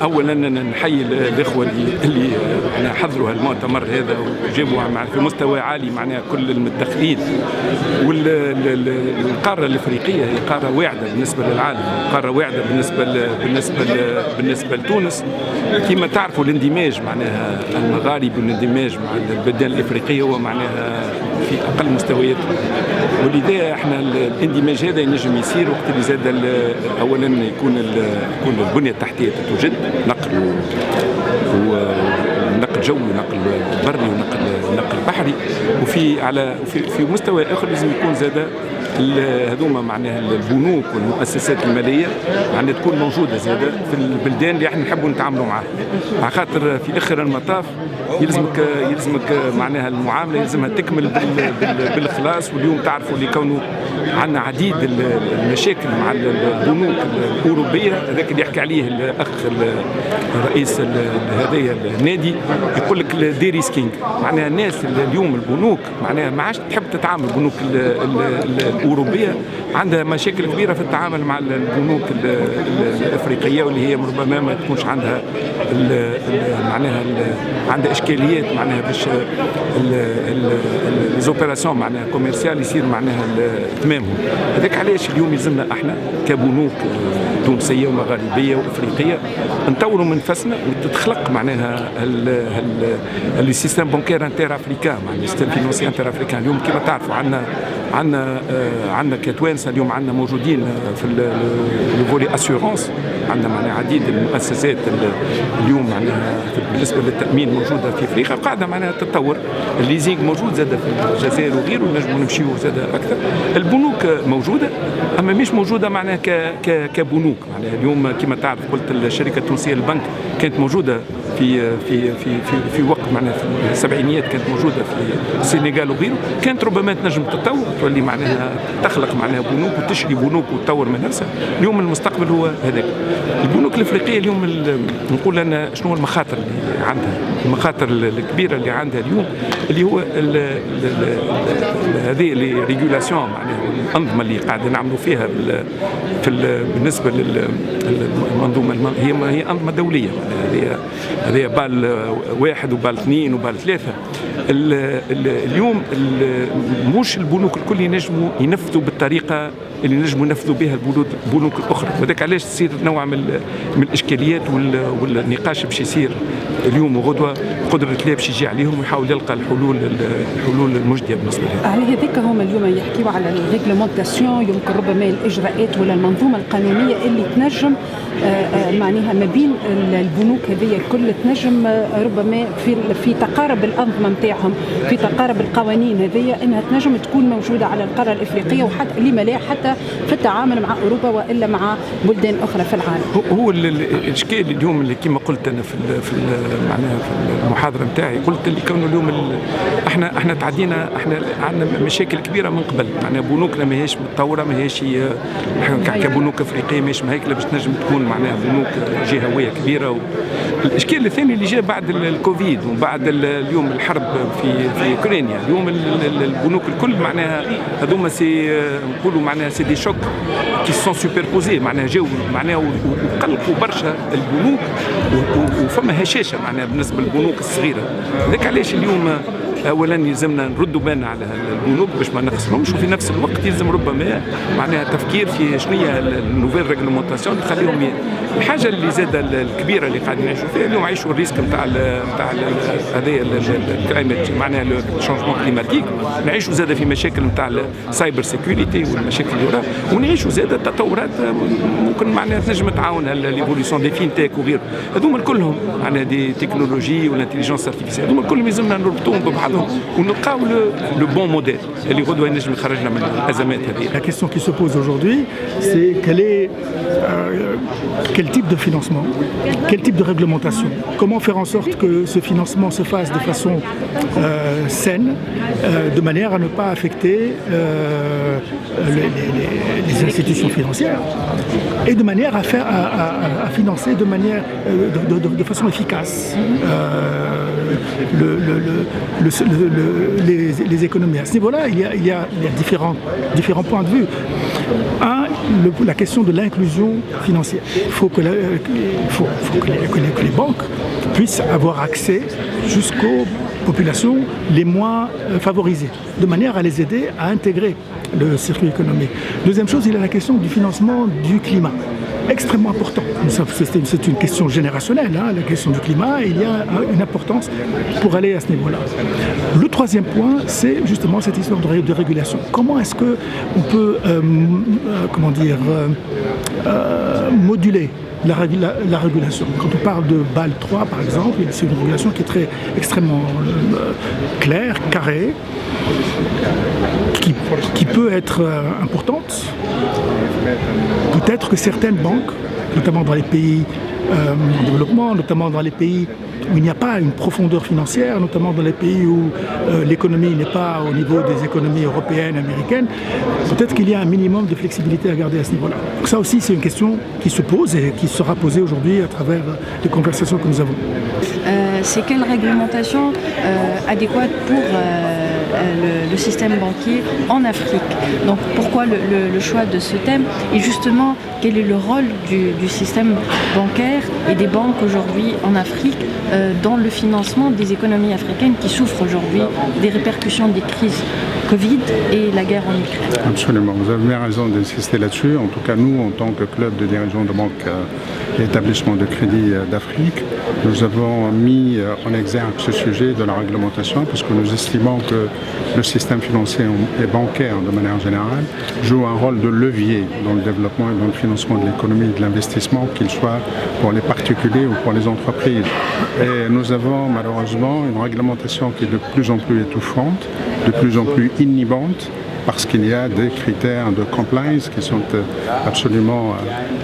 اولا نحيي الاخوه اللي حضروا المؤتمر هذا وجابوا في مستوى عالي معناها كل المتدخلين. والقاره الافريقيه هي قاره واعده بالنسبه للعالم، قاره واعده بالنسبه لتونس. كما تعرفوا الاندماج معناها المغاربي والاندماج مع البلدان الافريقيه هو معناها في اقل مستوياته، ولذا احنا الاندماج هذا ينجم يصير وقت اللي زاد اولا يكون البنيه التحتيه تتوجد، نقل ونقل جوي ونقل بري ونقل بحري، في مستوى اخر لازم يكون زاد هذوما معناها البنوك والمؤسسات الماليه معناها تكون موجوده زاده في البلدان اللي احنا نحبوا نتعاملوا معها، على خاطر في اخر المطاف يلزمك معناها المعامله يلزمها تكمل بالاخلاص. واليوم تعرفوا اللي كونه عندنا عديد المشاكل مع البنوك الاوروبيه، هذاك اللي يحكي عليه الاخ الرئيس هذايا النادي يقول لك دي ريسكينج، معناها الناس اليوم البنوك معناها ما عادش تحب تتعامل البنوك الأوروبية، عندها مشاكل كبيرة في التعامل مع البنوك الأفريقية، واللي هي ربما ما تكونش عندها معناها عندها إشكاليات معناها باش ليزوبيراسيون معناها كوميرسيال يصير معناها تمامهم. هذاك علاش اليوم يلزمنا احنا كبنوك تونسية ومغاربية وأفريقية نطوروا من نفسنا وتتخلق معناها السيستم بانكير انتر افريكان، معناها السيستم فينانسي انتر افريكان. اليوم كما تعرفوا عندنا كتوانسه اليوم عندنا موجودين في الفولي اسيورونس، عندنا معناها عديد المؤسسات اليوم معناها بالنسبه للتامين موجوده في افريقيا قاعده معناها تتطور. الليزينغ موجود زاد في الجزائر وغيره، نجموا نمشيو زاد اكثر. البنوك موجوده اما مش موجوده معناها كبنوك، معناها اليوم كما تعرف قلت الشركه التونسيه للبنك كانت موجوده في وقت معناها في السبعينيات، كانت موجوده في السنغال وغيره، كانت ربما تنجم تتطور تولي معناها تخلق معناها بنوك وتشري بنوك وتطور من نفسها. اليوم المستقبل هو هذاك. البنوك الافريقيه اليوم نقول انا شنو المخاطر اللي عندها، المخاطر الكبيره اللي عندها اليوم اللي هو هذه اللي ريغولاسيون معناها الانظمه اللي قاعده نعملوا فيها بالنسبه للمنظومه، هي انظمه دوليه، هذه بال 1 وبال 2 وبال 3. اليوم مش البنوك الكل ينجموا ينفذوا بالطريقه اللي نجموا ينفذوا بها البنوك الاخرى، وذاك علاش تصير نوع من الاشكاليات والنقاش باش يصير اليوم وغدوه قدره الله باش يجي عليهم ويحاول يلقى الحلول المجديه بالنسبه لهم. على هذيك هم اليوم يحكيوا على الريغلومونتاسيون، يمكن ربما الاجراءات ولا المنظومه القانونيه اللي تنجم معناها ما بين البنوك هذه الكل تنجم ربما في تقارب الانظمه نتاعهم، في تقارب القوانين هذه انها تنجم تكون موجوده على القاره الافريقيه، وحتى لما لا حتى في التعامل مع اوروبا والا مع بلدان اخرى في العالم. هو الاشكال اليوم اللي كما قلت انا في معناها في المحاضره نتاعي قلت اللي كانوا اليوم احنا تعدينا، احنا عندنا مشاكل كبيره من قبل، معناها بنوكنا ماهيش متطوره، ماهيش كبنوك افريقيه ماهيش مهيكله باش تنجم تكون معناها بنوك جهويه كبيره. الاشكال الثاني اللي جاء بعد الكوفيد وبعد اليوم الحرب في اوكرانيا، اليوم البنوك الكل معناها هذوما سي نقولوا معناها سي دي شوك كي سون سوبربوزي، معناها جاوا معناها وقلقوا برشا البنوك وفما هشاشه معناها بالنسبه للبنوك الصغيره. ذاك علاش اليوم اولا يلزمنا نردوا بالنا على البنوك باش ما نخسرهمش، وفي نفس الوقت يلزم ربما معناها تفكير في شنو هي النوفيل ريغلومونتاسيون تخليهم. الحاجه اللي زاده الكبيره اللي قاعدين نعيشوا فيها اليوم، عيشوا الريسك نتاع هذايا الكلايمت معناها الشونجمون كليماتيك، نعيشوا زاده في مشاكل نتاع السايبر سيكوريتي والمشاكل اللي وراها، ونعيشوا زاده تطورات ممكن معناها تنجم تعاون ليفوليسيون دي فينتك وغيره. هذوما كلهم معناها دي تكنولوجي والانتيليجنس ارتيفيسيال، هذوما كلهم يلزمنا نربطوهم ببعضهم ونلقاو لو بون موديل اللي غدوه ينجم يخرجنا من الازمات هذه. La question qui se pose aujourd'hui, c'est quel type de financement, quel type de réglementation, comment faire en sorte que ce financement se fasse de façon saine, de manière à ne pas affecter les institutions financières et de manière à financer de manière de façon efficace les économies. À ce niveau-là, il y a différents points de vue. la question de l'inclusion financière. Il faut que, que les banques puissent avoir accès jusqu'aux populations les moins favorisées, de manière à les aider à intégrer le circuit économique. Deuxième chose, il y a la question du financement du climat. Extrêmement important. C'est une question générationnelle, hein, la question du climat, et il y a une importance pour aller à ce niveau-là. Le troisième point, c'est justement cette histoire de régulation. Comment est-ce qu'on peut moduler la régulation? Quand on parle de BAL 3, par exemple, c'est une régulation qui est extrêmement claire, carrée, qui peut être importante. Peut-être que certaines banques, notamment dans les pays en développement, notamment dans les pays où il n'y a pas une profondeur financière, notamment dans les pays où l'économie n'est pas au niveau des économies européennes, américaines, peut-être qu'il y a un minimum de flexibilité à garder à ce niveau-là. Donc ça aussi, c'est une question qui se pose et qui sera posée aujourd'hui à travers les conversations que nous avons. C'est quelle réglementation adéquate pour le système banquier en Afrique? Donc pourquoi le choix de ce thème? Et justement, quel est le rôle du système bancaire et des banques aujourd'hui en Afrique dans le financement des économies africaines qui souffrent aujourd'hui des répercussions des crises Covid et la guerre en Ukraine? Absolument, vous avez bien raison d'insister là-dessus. En tout cas, nous, en tant que club de dirigeants de banques et établissements de crédit d'Afrique, nous avons mis en exergue ce sujet de la réglementation parce que nous estimons que le système financier et bancaire, de manière générale, joue un rôle de levier dans le développement et dans le financement de l'économie et de l'investissement, qu'il soit pour les particuliers ou pour les entreprises. Et nous avons malheureusement une réglementation qui est de plus en plus étouffante, de plus en plus inhibante, parce qu'il y a des critères de compliance qui sont absolument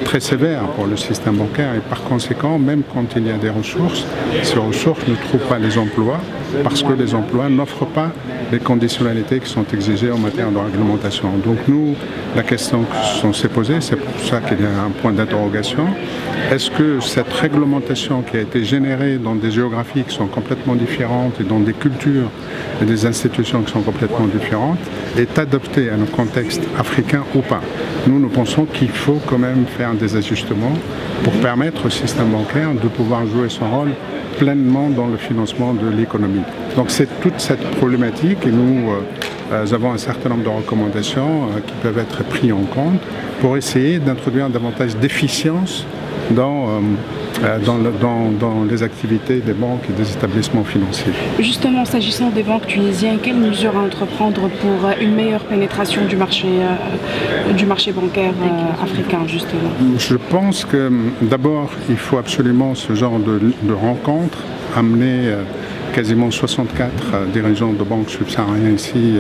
très sévères pour le système bancaire et par conséquent, même quand il y a des ressources, ces ressources ne trouvent pas les emplois parce que les emplois n'offrent pas les conditionnalités qui sont exigées en matière de réglementation. Donc nous, la question qu'on s'est posée, c'est pour ça qu'il y a un point d'interrogation. Est-ce que cette réglementation qui a été générée dans des géographies qui sont complètement différentes et dans des cultures et des institutions qui sont complètement différentes est adaptée à nos contextes africains ou pas? Nous pensons qu'il faut quand même faire des ajustements pour permettre au système bancaire de pouvoir jouer son rôle pleinement dans le financement de l'économie. Donc c'est toute cette problématique et nous avons un certain nombre de recommandations qui peuvent être prises en compte pour essayer d'introduire davantage d'efficience dans les activités des banques et des établissements financiers. Justement, s'agissant des banques tunisiennes, quelles mesures à entreprendre pour une meilleure pénétration du marché bancaire africain, justement? Je pense que d'abord, il faut absolument ce genre de rencontre, amener quasiment 64 dirigeants de banques subsahariennes ici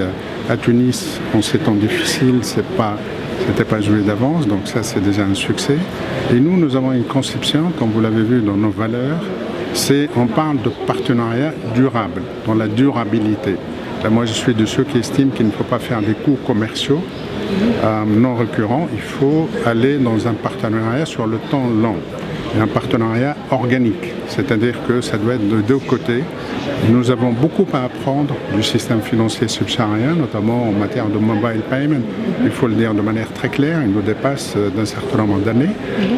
à Tunis en ces temps difficiles, c'était pas joué d'avance, donc ça c'est déjà un succès. Et nous avons une conception, comme vous l'avez vu dans nos valeurs, on parle de partenariat durable, dans la durabilité. Là, moi je suis de ceux qui estiment qu'il ne faut pas faire des coûts commerciaux non récurrents, il faut aller dans un partenariat sur le temps long. Et un partenariat organique, c'est-à-dire que ça doit être de deux côtés. Nous avons beaucoup à apprendre du système financier subsaharien, notamment en matière de mobile payment. Il faut le dire de manière très claire, il nous dépasse d'un certain nombre d'années.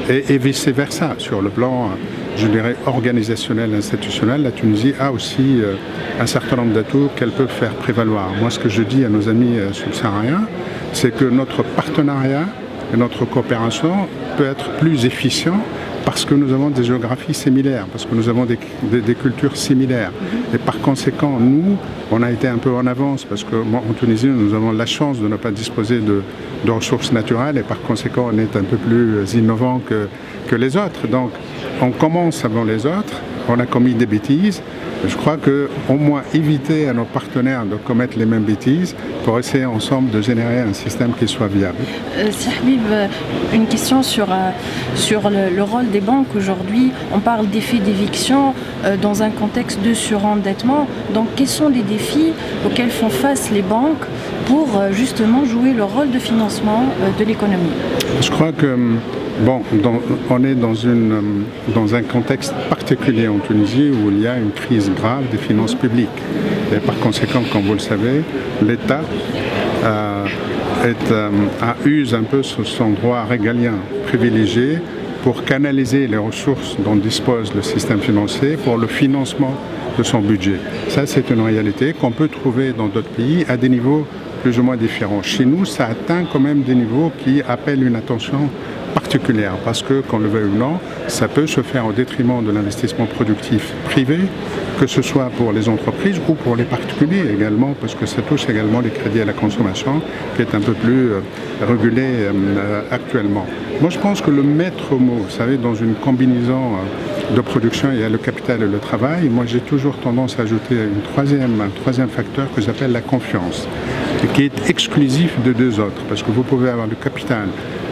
Et vice-versa, sur le plan, je dirais, organisationnel, institutionnel, la Tunisie a aussi un certain nombre d'atouts qu'elle peut faire prévaloir. Moi, ce que je dis à nos amis subsahariens, c'est que notre partenariat et notre coopération peut être plus efficient parce que nous avons des géographies similaires, parce que nous avons des cultures similaires. Et par conséquent, nous, on a été un peu en avance, parce qu'en Tunisie, nous avons la chance de ne pas disposer de ressources naturelles, et par conséquent, on est un peu plus innovant que les autres. Donc, on commence avant les autres, on a commis des bêtises. Je crois qu'au moins éviter à nos partenaires de commettre les mêmes bêtises pour essayer ensemble de générer un système qui soit viable. Si Habib, une question sur le rôle des banques aujourd'hui. On parle d'effet d'éviction dans un contexte de surendettement. Donc quels sont les défis auxquels font face les banques pour justement jouer le rôle de financement de l'économie? Je crois que on est dans un contexte particulier en Tunisie où il y a une crise grave des finances publiques. Et par conséquent, comme vous le savez, l'État use un peu son droit régalien privilégié pour canaliser les ressources dont dispose le système financier pour le financement de son budget. Ça, c'est une réalité qu'on peut trouver dans d'autres pays à des niveaux plus ou moins différents. Chez nous, ça atteint quand même des niveaux qui appellent une attention particulière parce que, qu'on le veuille ou non, ça peut se faire au détriment de l'investissement productif privé, que ce soit pour les entreprises ou pour les particuliers également, parce que ça touche également les crédits à la consommation, qui est un peu plus régulé actuellement. Moi, je pense que le maître mot, vous savez, dans une combinaison de production, il y a le capital et le travail. Moi, j'ai toujours tendance à ajouter un troisième facteur que j'appelle la confiance, et qui est exclusif de deux autres, parce que vous pouvez avoir le capital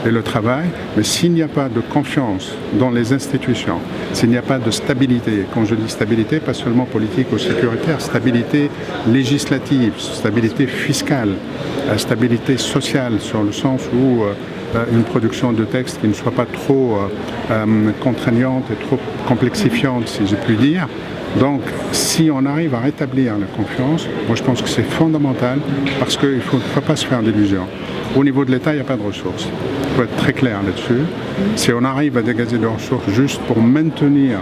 et le travail, mais s'il n'y a pas de confiance dans les institutions, s'il n'y a pas de stabilité, quand je dis stabilité, pas seulement politique ou sécuritaire, stabilité législative, stabilité fiscale, stabilité sociale, sur le sens où une production de texte qui ne soit pas trop contraignante et trop complexifiante, si je puis dire. Donc, si on arrive à rétablir la confiance, moi je pense que c'est fondamental parce qu'il ne faut pas se faire d'illusions. Au niveau de l'État, il n'y a pas de ressources. Il faut être très clair là-dessus. Si on arrive à dégager des ressources juste pour maintenir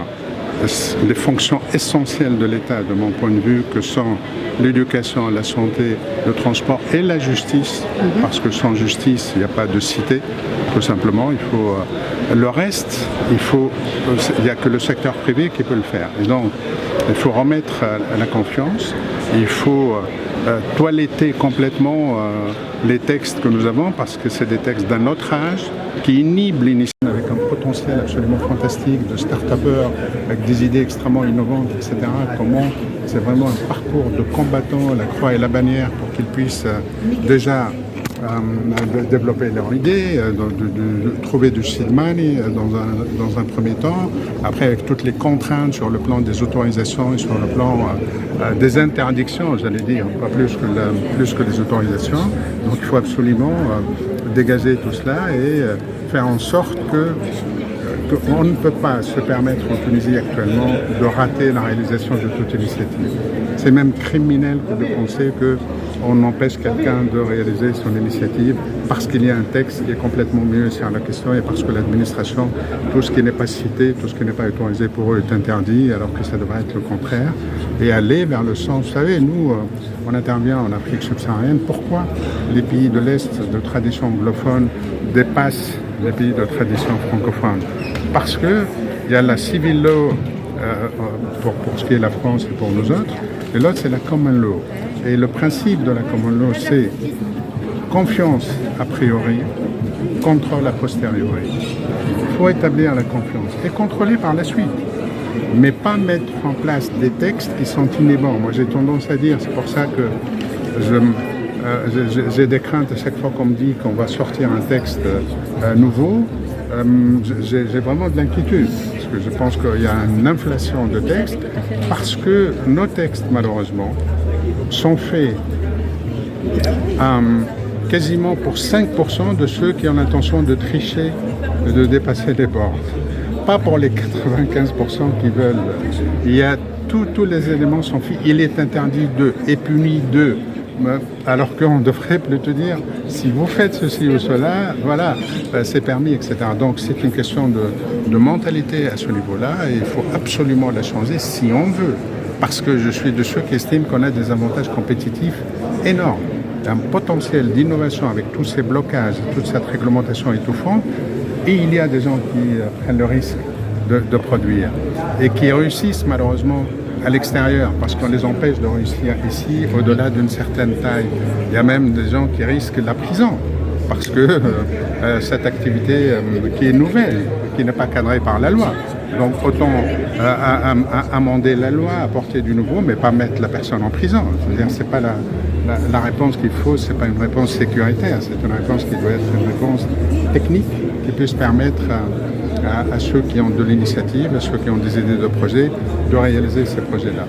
les fonctions essentielles de l'État, de mon point de vue, que sont l'éducation, la santé, le transport et la justice, parce que sans justice, il n'y a pas de cité, tout simplement. Il faut, le reste, il n'y a que le secteur privé qui peut le faire. Et donc, il faut remettre la confiance, il faut toiletter complètement les textes que nous avons, parce que c'est des textes d'un autre âge, qui inhibent l'initiative avec un potentiel absolument fantastique de start-upers, avec des idées extrêmement innovantes, etc. Comment c'est vraiment un parcours de combattants, la croix et la bannière, pour qu'ils puissent déjà développer leur idée, de trouver du seed money dans un premier temps, après avec toutes les contraintes sur le plan des autorisations et sur le plan des interdictions, j'allais dire, pas plus que les autorisations. Donc il faut absolument dégager tout cela et faire en sorte qu'on ne peut pas se permettre en Tunisie actuellement de rater la réalisation de toute initiative. C'est même criminel que de penser qu'on empêche quelqu'un de réaliser son initiative parce qu'il y a un texte qui est complètement mieux sur la question et parce que l'administration, tout ce qui n'est pas cité, tout ce qui n'est pas autorisé pour eux est interdit, alors que ça devrait être le contraire, et aller vers le sens. Vous savez, nous, on intervient en Afrique subsaharienne. Pourquoi les pays de l'Est de tradition anglophone dépassent les pays de tradition francophone? Parce qu'il y a la civil law pour ce qui est la France et pour nous autres, et l'autre c'est la common law. Et le principe de la common law, c'est confiance a priori, contrôle a posteriori. Il faut établir la confiance et contrôler par la suite, mais pas mettre en place des textes qui sont inhibants. Moi j'ai tendance à dire, c'est pour ça que j'ai des craintes à chaque fois qu'on me dit qu'on va sortir un texte nouveau. J'ai vraiment de l'inquiétude, parce que je pense qu'il y a une inflation de textes, parce que nos textes, malheureusement, sont faits quasiment pour 5% de ceux qui ont l'intention de tricher et de dépasser les bords. Pas pour les 95% qui veulent. Il y a tous les éléments sont faits. Il est interdit de et puni de. Alors qu'on devrait plutôt dire, si vous faites ceci ou cela, voilà, c'est permis, etc. Donc c'est une question de mentalité à ce niveau-là et il faut absolument la changer si on veut. Parce que je suis de ceux qui estiment qu'on a des avantages compétitifs énormes. Un potentiel d'innovation avec tous ces blocages, toute cette réglementation étouffante. Et il y a des gens qui prennent le risque de produire et qui réussissent malheureusement à l'extérieur, parce qu'on les empêche de réussir ici, au-delà d'une certaine taille. Il y a même des gens qui risquent la prison, parce que cette activité qui est nouvelle, qui n'est pas cadrée par la loi. Donc autant amender la loi, apporter du nouveau, mais pas mettre la personne en prison. Je veux dire, c'est pas la réponse qu'il faut, c'est pas une réponse sécuritaire, c'est une réponse qui doit être une réponse technique qui puisse permettre à ceux qui ont de l'initiative, à ceux qui ont des idées de projets, de réaliser ces projets-là.